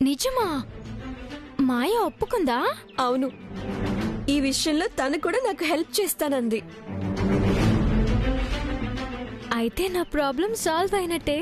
నిజమా? మాయ ఒప్పుకుందా? అవును, ఈ విషయంలో తను కూడా నాకు హెల్ప్ చేస్తానంది. అయితే నా ప్రాబ్లం సాల్వ్ అయినట్టే.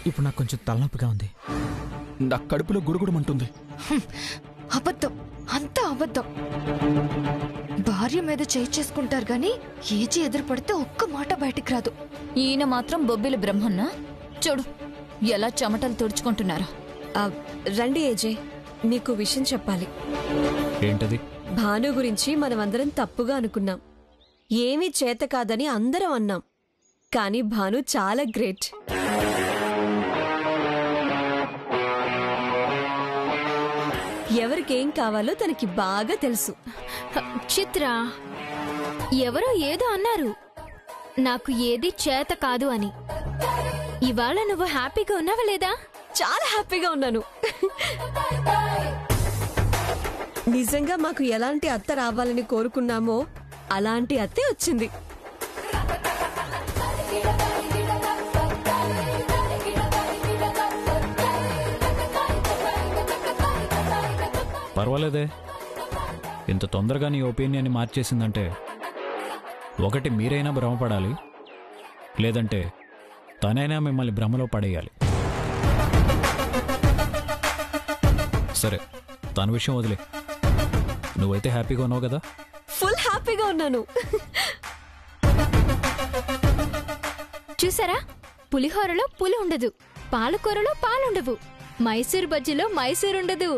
ఇప్పుడు నాకు కొంచెం తలనొప్పిగా ఉంది. నా కడుపులో గుడుగుడమంటుంది. అబద్ధం, అంతా అబద్ధం. భార్య మీద చేయి చేసుకుంటారు గాని ఏజీ ఎదురు పడితే ఒక్క మాట బయటికి రాదు. ఈయన మాత్రం బొబ్బిలి బ్రహ్మన్న. చూడు ఎలా చెమటలు తుడుచుకుంటున్నారా. రండి ఏజే, నీకు విషయం చెప్పాలి. ఏంటది? భాను గురించి మనమందరం తప్పుగా అనుకున్నాం. ఏమీ చేత కాదని అందరం అన్నాం. కానీ భాను చాలా గ్రేట్. ఎవరికేం కావాలో తనకి బాగా తెలుసు. చిత్ర, ఎవరో ఏదో అన్నారు, నాకు ఏది చేత కాదు అని. ఇవాళ నువ్వు హ్యాపీగా ఉన్నావా లేదా? చాలా హ్యాపీగా ఉన్నాను. నిజంగా మాకు ఎలాంటి అత్త రావాలని కోరుకున్నామో అలాంటి అత్తే వచ్చింది. పర్వాలేదే, ఇంత తొందరగా నీ ఒపీనియన్ని మార్చేసిందంటే ఒకటి మీరైనా భ్రమపడాలి, లేదంటే తనైనా మిమ్మల్ని భ్రమలో పడేయాలి. సరే, తన విషయం వదిలే. నువ్వైతే హ్యాపీగా ఉన్నావు కదా? ఫుల్ హ్యాపీగా ఉన్నాను. చూసారా, పులిహోరలో పులి ఉండదు, పాలకూరలో పాలుండవు, మైసూర్ బజ్జీలో మైసూర్ ఉండదు.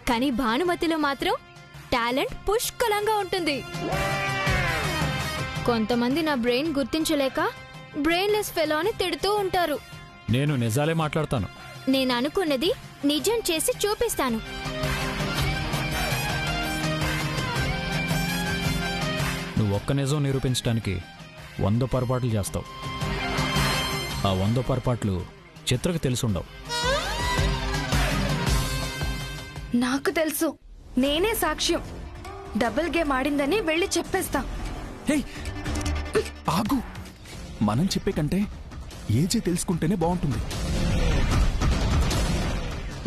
కానీ భానుమతిలో మాత్రం టాలెంట్ పుష్కలంగా ఉంటుంది. కొంతమంది నా బ్రెయిన్ గుర్తించలేక బ్రెయిన్లెస్ ఫెలో అని తిడుతూ ఉంటారు. నేను నిజాలే మాట్లాడతాను. నేను అనుకున్నది నిజం చేసి చూపిస్తాను. నువ్వు ఒక్క నిజం నిరూపించడానికి 100 పొరపాట్లు చేస్తావు. ఆ 100 పొరపాట్లు చిత్రకు తెలుసుండవు. నాకు తెలుసు, నేనే సాక్ష్యం. డబుల్ గేమ్ ఆడిందని వెళ్ళి చెప్పేస్తా. ఆగు, మనం చెప్పే కంటే ఏజే తెలుసుకుంటేనే బాగుంటుంది.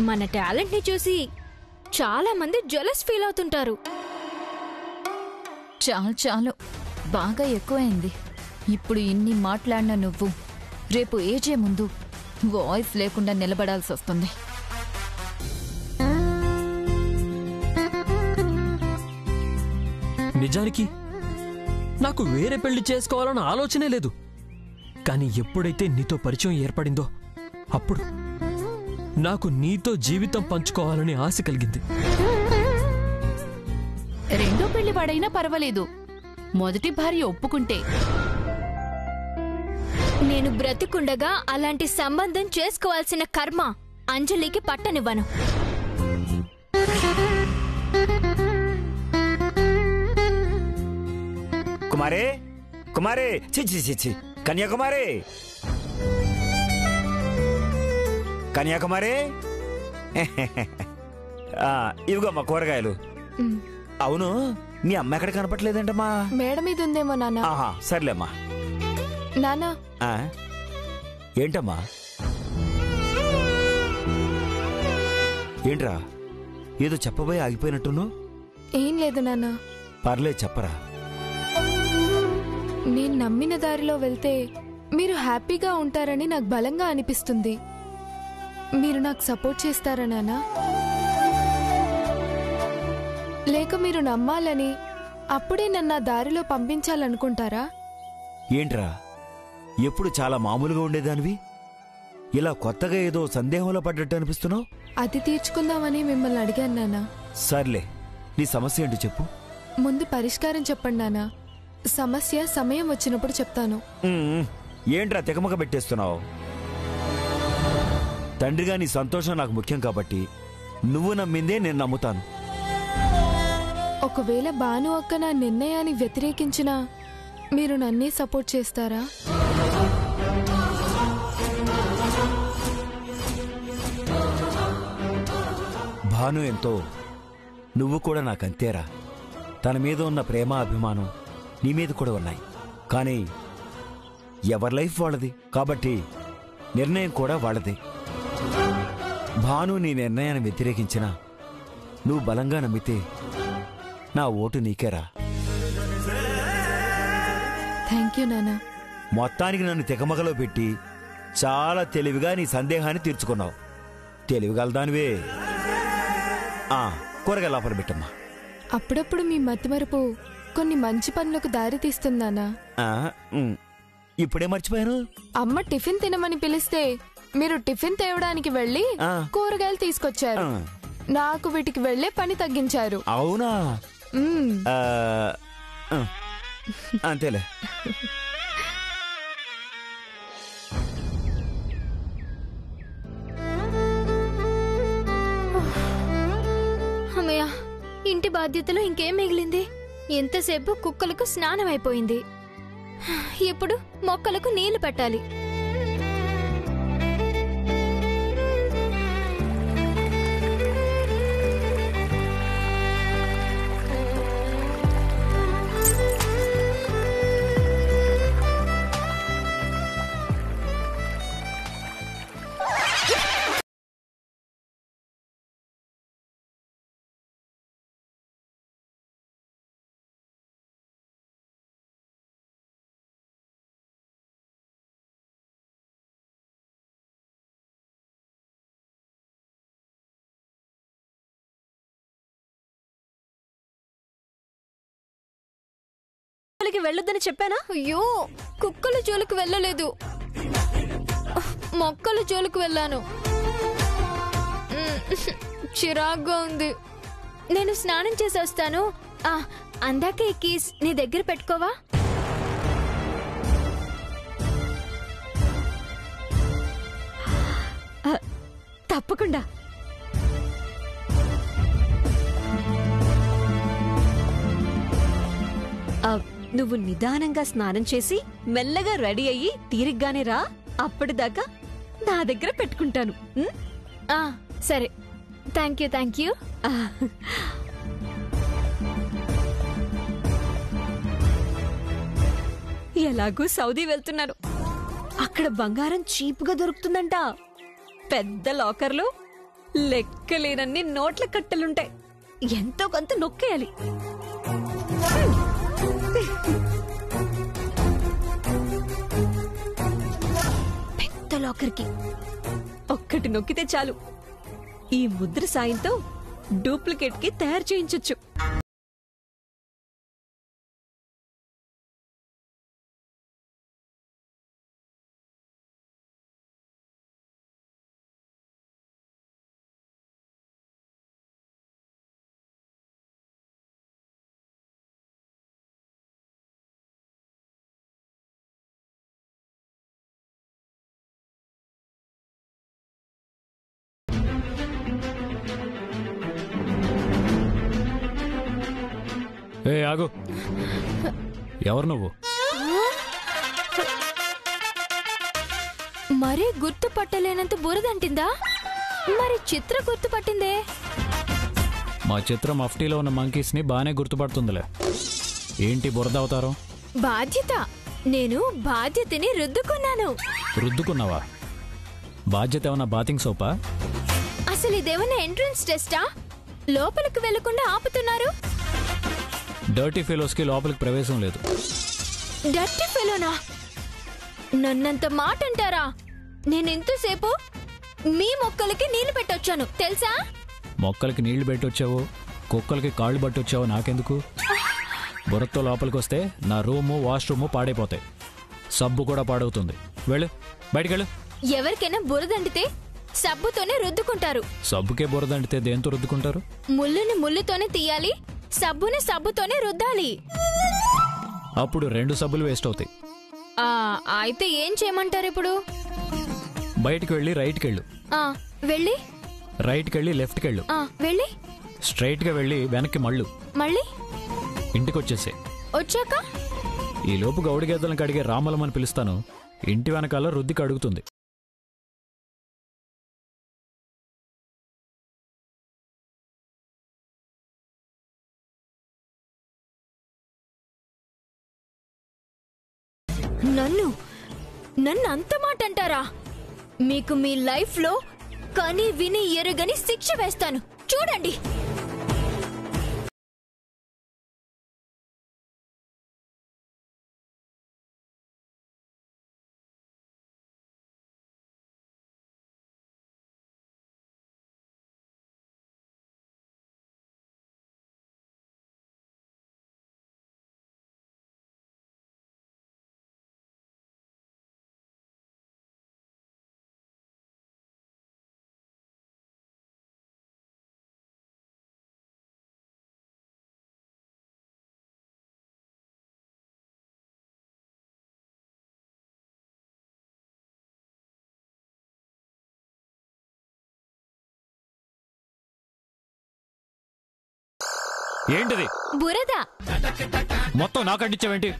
మన టాలెంట్ ని చూసి చాలా మంది జెలస్ ఫీల్ అవుతుంటారు. చాలు చాలు, బాగా ఎక్కువైంది. ఇప్పుడు ఇన్ని మాట్లాడిన నువ్వు రేపు ఏజే ముందు వాయిస్ లేకుండా నిలబడాల్సి వస్తుంది. నిజానికి నాకు వేరే పెళ్లి చేసుకోవాలన్న ఆలోచనే లేదు. కానీ ఎప్పుడైతే నీతో పరిచయం ఏర్పడిందో అప్పుడు నాకు నీతో జీవితం పంచుకోవాలని ఆశ కలిగింది. రెండో పెళ్లి వాడైనా పర్వాలేదు, మొదటి భార్య ఒప్పుకుంటే. నేను బ్రతికుండగా అలాంటి సంబంధం చేసుకోవాల్సిన కర్మ అంజలికి పట్టనివ్వను. కుమారే, కుమారే, చిచ్చి చిచ్చి, కన్యాకుమారి, కన్యాకుమారి, ఇవిగమ్మా కూరగాయలు. అవును, మీ అమ్మ ఎక్కడ కనపట్లేదంటమ్మా? మేడ మీద ఉందేమో నాన్న. ఆహా, సర్లేమ్మా. నానా, ఏంటమ్మా? ఏంట్రా, ఏదో చెప్పబోయి ఆగిపోయినట్టును? ఏం లేదు నాన్న. పర్లేదు, చెప్పరా. నేను నమ్మిన దారిలో వెళ్తే మీరు హ్యాపీగా ఉంటారని నాకు బలంగా అనిపిస్తుంది. మీరు నాకు సపోర్ట్ చేస్తారా నాన్నా? లేక మీరు నమ్మాలని అప్పుడే నన్ను దారిలో పంపించాలనుకుంటారా? ఏంట్రా, ఎప్పుడు చాలా మామూలుగా ఉండేదానివి ఇలా కొత్తగా ఏదో సందేహంలో పడ్డట్టు అనిపిస్తున్నావు? అది తీర్చుకుందామని మిమ్మల్ని అడిగాను నాన్నా. సర్లే, నీ సమస్య ఏంటో చెప్పు. ముందు పరిష్కారం చెప్పండి నాన్నా. సమస్య సమయం వచ్చినప్పుడు చెప్తాను. ఏంట్రా తెగమక పెట్టేస్తున్నావు? తండ్రిగా నీ సంతోషం నాకు ముఖ్యం కాబట్టి నువ్వు నమ్మిందే నేను నమ్ముతాను. ఒకవేళ భాను అక్క నా నిర్ణయాన్ని వ్యతిరేకించినా మీరు నన్నే సపోర్ట్ చేస్తారా? భాను ఎంతో, నువ్వు కూడా నాకంతేరా. తన మీద ఉన్న ప్రేమ అభిమానం నీ మీద కూడా ఉన్నాయి. కానీ ఎవరి లైఫ్ వాళ్ళది కాబట్టి నిర్ణయం కూడా వాళ్ళది. భాను నీ నిర్ణయాన్ని వ్యతిరేకించినా నువ్వు బలంగా నమ్మితే నా ఓటు నీకేరా. థ్యాంక్ యూ నాన్న. మొత్తానికి నన్ను తెగమగలో పెట్టి చాలా తెలివిగా నీ సందేహాన్ని తీర్చుకున్నావు. తెలివిగలదానివే. కూరగాయల లోపల పెట్టమ్మా. అప్పుడప్పుడు మీ మతిమరుపు కొన్ని మంచి పనులకు దారి తీస్తుందానా? ఇప్పుడే మర్చిపోయాను. అమ్మ టిఫిన్ తినమని పిలిస్తే మీరు టిఫిన్ తేవడానికి వెళ్లి కూరగాయలు తీసుకొచ్చారు. నాకు వీటికి వెళ్లే పని తగ్గించారు. అవునా? అంతేలే. అమ్మయ్య, ఇంటి బాధ్యతలో ఇంకేం మిగిలింది? ఎంతసేపు కుక్కలకు స్నానం అయిపోయింది. ఇప్పుడు మొక్కలకు నీళ్లు పెట్టాలి. వెళ్ళొద్దని చెప్పానా? అయ్యో, కుక్కల జోలికి వెళ్ళలేదు, మొక్కల జోలికి వెళ్ళాను. చిరాగ్గా ఉంది. నేను స్నానం చేసి వస్తాను. అందాక ఈ కీస్ నీ దగ్గర పెట్టుకోవా? తప్పకుండా. నువ్వు నిదానంగా స్నానం చేసి మెల్లగా రెడీ అయ్యి తీరిగ్గానే రా. అప్పటిదాకా నా దగ్గర పెట్టుకుంటాను. సరే. Thank you. Thank you. ఎలాగూ సౌదీ వెళ్తున్నారు. అక్కడ బంగారం చీపుగా దొరుకుతుందంట. పెద్ద లాకర్లో లెక్కలేనన్ని నోట్ల కట్టలుంటాయి. ఎంతో కొంత నొక్కేయాలి. పెద్ద లాకర్కి ఒక్కటి నొక్కితే చాలు. ఈ ముద్ర సాయంతో డూప్లికేట్ కి తయారు చేయించొచ్చు. ఆగు. ఎవరు నువ్వు? మరీ గుర్తుపట్టలేనంత బురదంటిందా? మరి చిత్ర గుర్తుపట్టిందే. మా చిత్ర మఫ్టీలో ఉన్న మంకీస్ ని బానే గుర్తుపడుతుందిలే. ఏంటి బురద అవతారం? బాధ్యత. నేను బాధ్యతని రుద్దుకున్నాను. రుద్దుకున్నావా? బాధ్యత ఏమన్నా బాతింగ్ సోపా? అసలు ఇదేమన్నా ఎంట్రన్స్ టెస్టా? లోపలికి వెళ్లకుండా ఆపుతున్నారు. డర్టీ ఫెలోస్ కి లోపలికి ప్రవేశం లేదు. డర్టీ ఫెలోనా? నన్నంత మాట అంటారా? నేనెంతసేపు మీ మొక్కలకి నీళ్లు పెట్టొచ్చాను తెలుసా? మొక్కలకి నీళ్లు పెట్టొచ్చావో కుక్కలకి కాళ్ళు పట్టొచ్చావో నాకెందుకు? బురదతో లోపలికి వస్తే నా రూము వాష్రూము పాడైపోతాయి. సబ్బు కూడా పాడవుతుంది. వెళ్ళు, బయటికెళ్ళు. ఎవరికైనా బురదండితే సబ్బుతోనే రుద్దుకుంటారు. సబ్బుకే బురదండితే దేంతో రుద్దుకుంటారు? ముళ్ళుని ముళ్ళుతోనే తీయాలి, సబ్బుని సబ్బుతోనే రుద్దాలి. అప్పుడు 2 సబ్బులు వేస్ట్ అవుతాయి. అయితే ఏం చేయమంటారు ఇప్పుడు? బయటికి వెళ్ళి రైట్కి వెళ్ళు. వెళ్ళి రైట్కి వెళ్ళి లెఫ్ట్కి వెళ్ళు. వెళ్ళి స్ట్రైట్గా వెళ్ళి వెనక్కి మళ్ళీ ఇంటికి వచ్చేసే. వచ్చాక ఈ లోపు గౌడి గేదెలను కడిగే రామలమని పిలుస్తాను. ఇంటి వెనకాల రుద్దికి అడుగుతుంది. నన్ను అంత మాట అంటారా? మీకు మీ లైఫ్లో కని విని ఎరుగని శిక్ష వేస్తాను, చూడండి. ఏంటిది? బురద. మొత్తం నాకు అడ్డించావేంటి?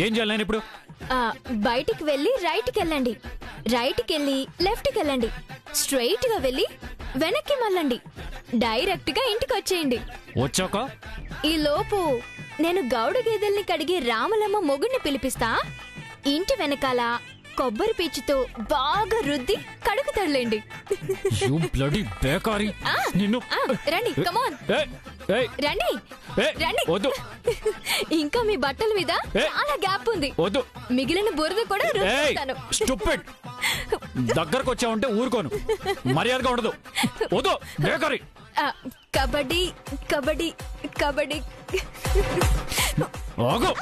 ఏం చేయాలి నేను ఇప్పుడు? బయటికి వెళ్ళి రైట్కి వెళ్ళండి, రైట్కి వెళ్ళి లెఫ్ట్కి వెళ్ళండి, స్ట్రైట్ గా వెళ్ళి వెనక్కి మళ్ళండి, డైరెక్ట్ గా ఇంటికి వచ్చేయండి. వచ్చాక ఈ లోపు నేను గౌడ గేదెల్ని కడిగి రామలమ్మ మొగుడిని పిలిపిస్తా. ఇంటి వెనకాల కొబ్బరి పీచుతో బాగా రుద్ది కడుగు తడలేండి. రండి, కమాన్ రండి రండి. ఇంకా మీ బట్టల మీద చాలా గ్యాప్ ఉంది, మిగిలిన బురద కూడా రుద్దుతాను. దగ్గరకు వచ్చావంటే ఊరుకోను, మర్యాదగా ఉండదు. వద్దు బేకరీ. కబడ్డీ కబడ్డీ కబడ్డీ. ఆగు.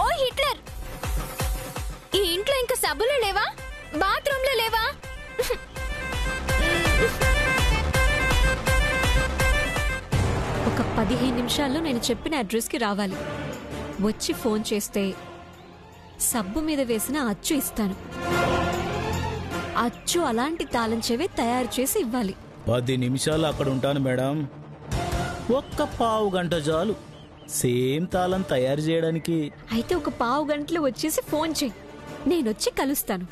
ఓ హిట్లర్, ఈ ఇంట్లో ఇంకా సబ్బులు లేవా? బాత్రూమ్ లో లేవా? ఒక 15 నిమిషాల్లో నేను చెప్పిన అడ్రస్కి రావాలి. వచ్చి ఫోన్ చేస్తే సబ్బు మీద వేసిన అచ్చు ఇస్తాను. అచ్చు అలాంటి తాళం చెవి తయారు చేసి ఇవ్వాలి. 10 నిమిషాలు అక్కడ ఉంటాను మేడం. ఒక్క పావు గంట చాలు సేమ్ తాళం తయారు చేయడానికి. అయితే ఒక పావు గంటలో వచ్చేసి ఫోన్ చేయి, నేనొచ్చి కలుస్తాను.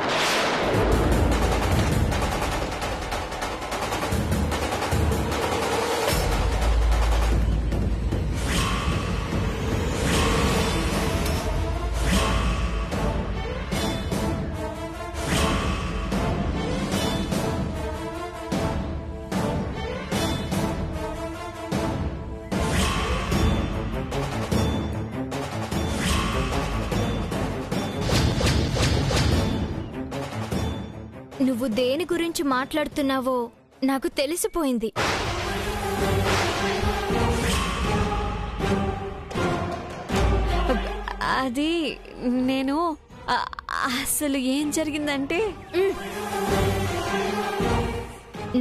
నువ్వు దేని గురించి మాట్లాడుతున్నావో నాకు తెలిసిపోయింది. అది నేను అసలు ఏం జరిగిందంటే,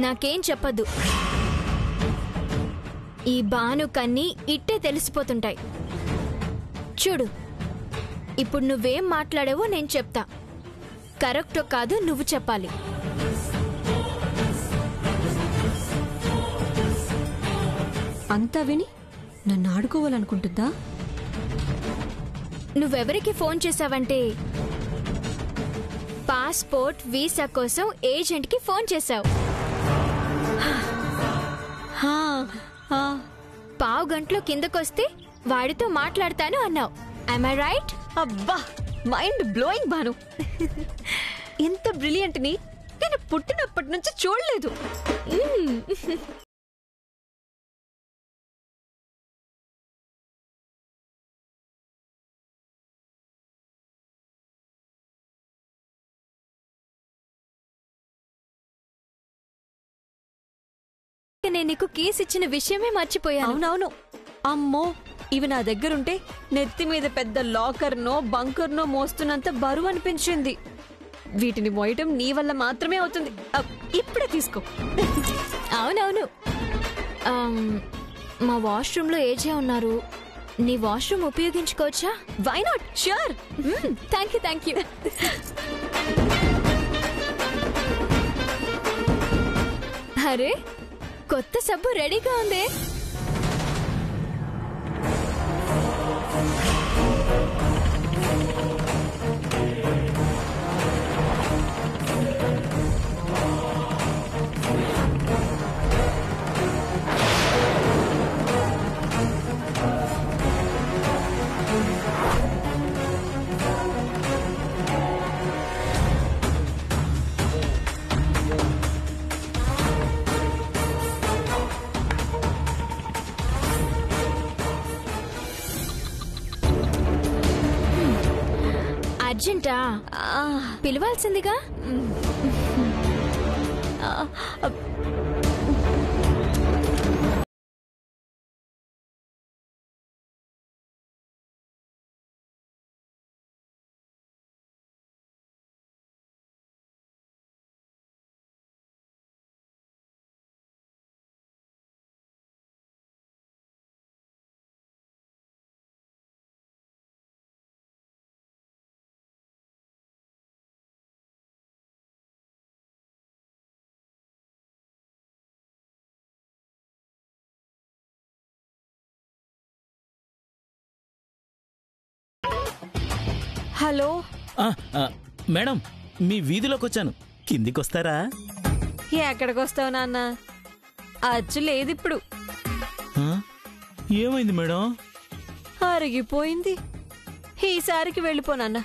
నాకేం చెప్పద్దు. ఈ బాను కన్నీ ఇట్టే తెలిసిపోతుంటాయి. చూడు, ఇప్పుడు నువ్వేం మాట్లాడావో నేను చెప్తా. కరెక్టో కాదు నువ్వు చెప్పాలి. అంతా విని నన్ను ఆడుకోవాలనుకుంటుందా? నువ్వెవరికి ఫోన్ చేశావంటే పాస్పోర్ట్ వీసా కోసం ఏజెంట్కి ఫోన్ చేశావు. పావు గంటలో కిందకొస్తే వాడితో మాట్లాడతాను అన్నావు. am I right? అబ్బా, మైండ్ బ్లోయింగ్ బాను. ఎంత బ్రిలియంట్ ని నేను పుట్టినప్పటి నుంచి చూడలేదు. నేను నీకు కేసు ఇచ్చిన విషయమే మర్చిపోయాను. అవునవును. అమ్మో, ఇవి నా దగ్గరుంటే నెత్తి మీద పెద్ద లాకర్నో బంకర్నో మోస్తున్నంత బరువు అనిపించింది. వీటిని మోయటం నీ వల్ల మాత్రమే అవుతుంది. ఇప్పుడే తీసుకో. అవునవును. మా వాష్రూమ్ లో ఏజే ఉన్నారు, నీ వాష్రూమ్ ఉపయోగించుకోవచ్చా? Why not, sure. Thank you. అరే, కొత్త సబ్బు రెడీగా ఉంది. అర్జెంటా? పిలవాల్సిందిగా. హలో. మేడం, మీ వీధిలోకి వచ్చాను, కిందికొస్తారా? ఎక్కడికి వస్తావు నాన్న? అచ్చు లేదు ఇప్పుడు. ఏమైంది మేడం? అరిగిపోయింది. ఈసారికి వెళ్ళిపోనన్న.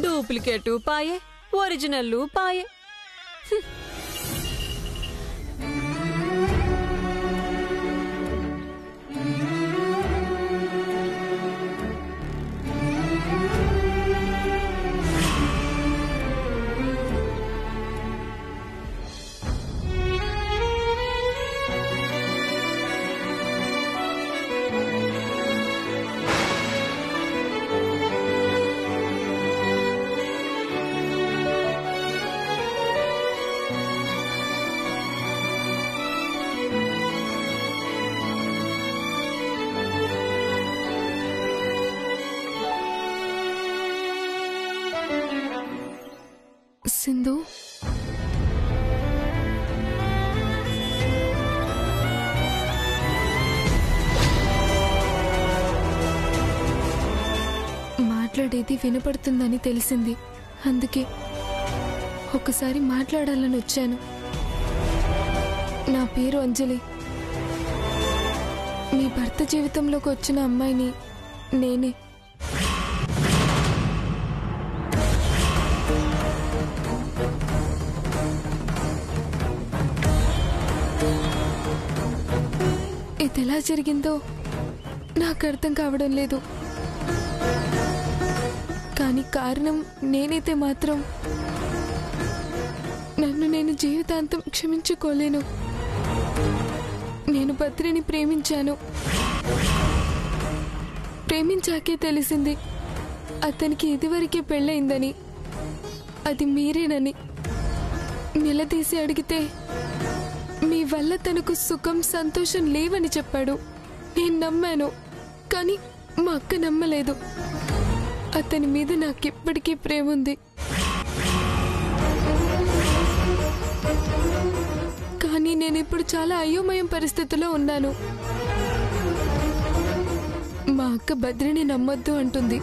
డూప్లికేటు పాయే, ఒరిజినల్ పాయే. సింధు, మాట్లాడేది వినపడుతుందని తెలిసింది. అందుకే ఒకసారి మాట్లాడాలని వచ్చాను. నా పేరు అంజలి. మీ భర్త జీవితంలోకి వచ్చిన అమ్మాయిని నేనే. ఇది ఎలా జరిగిందో నాకు అర్థం కావడం లేదు. కానీ కారణం నేనైతే మాత్రం నన్ను నేను జీవితాంతం క్షమించుకోలేను. నేను బద్రిని ప్రేమించాను. ప్రేమించాకే తెలిసింది అతనికి ఇదివరకే పెళ్ళయిందని. అది మీరేనని నిలదీసి అడిగితే మీ వల్ల తనకు సుఖం సంతోషం లేవని చెప్పాడు. నేను నమ్మాను, కానీ మా అక్క నమ్మలేదు. అతని మీద నాకెప్పటికీ ప్రేమ ఉంది. కానీ నేను ఇప్పుడు చాలా అయోమయం పరిస్థితిలో ఉన్నాను. మా అక్క బద్రిని నమ్మొద్దు అంటుంది.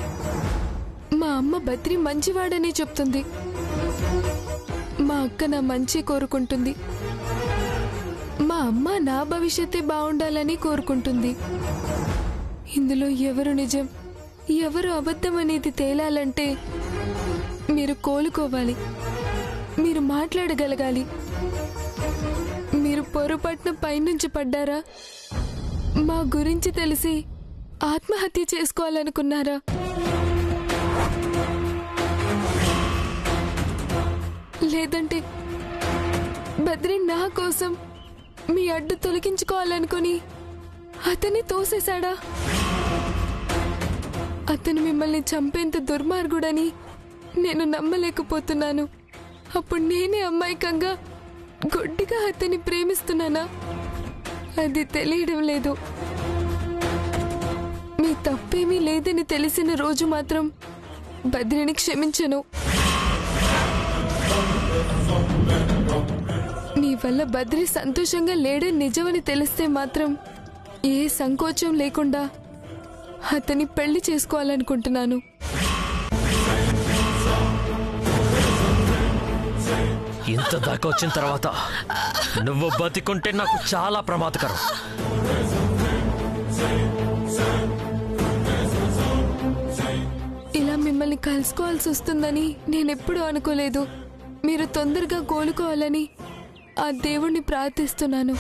మా అమ్మ బద్రి మంచివాడని చెప్తుంది. మా అక్క నా మంచి కోరుకుంటుంది. మా అమ్మ నా భవిష్యత్తే బాగుండాలని కోరుకుంటుంది. ఇందులో ఎవరు నిజం ఎవరు అబద్ధం అనేది తేలాలంటే మీరు కోలుకోవాలి. మీరు మాట్లాడగలగాలి. మీరు పొరపాటున పైనుంచి పడ్డారా? మా గురించి తెలిసి ఆత్మహత్య చేసుకోవాలనుకున్నారా? లేదంటే బద్రి నా కోసం మీ అడ్డు తొలగించుకోవాలనుకుని అతన్ని తోసేశాడా? అతను మిమ్మల్ని చంపేంత దుర్మార్గుడని నేను నమ్మలేకపోతున్నాను. అప్పుడు నేనే అమాయకంగా గుడ్డిగా అతన్ని ప్రేమిస్తున్నానా అది తెలియడం లేదు. మీ తప్పేమీ లేదని తెలిసిన రోజు మాత్రం బద్రిని క్షమించను. నీ వల్ల బద్రి సంతోషంగా లేడని నిజమని తెలిస్తే మాత్రం ఏ సంకోచం లేకుండా అతన్ని పెళ్లి చేసుకోవాలనుకుంటున్నాను. ఇంత దాకా వచ్చిన తర్వాత నువ్వు బతికుంటే నాకు చాలా ప్రమాదకరం. ఇలా మిమ్మల్ని కలుసుకోవాల్సి వస్తుందని నేనెప్పుడూ అనుకోలేదు. మీరు తొందరగా కోలుకోవాలని ఆ దేవుణ్ణి ప్రార్థిస్తున్నాను.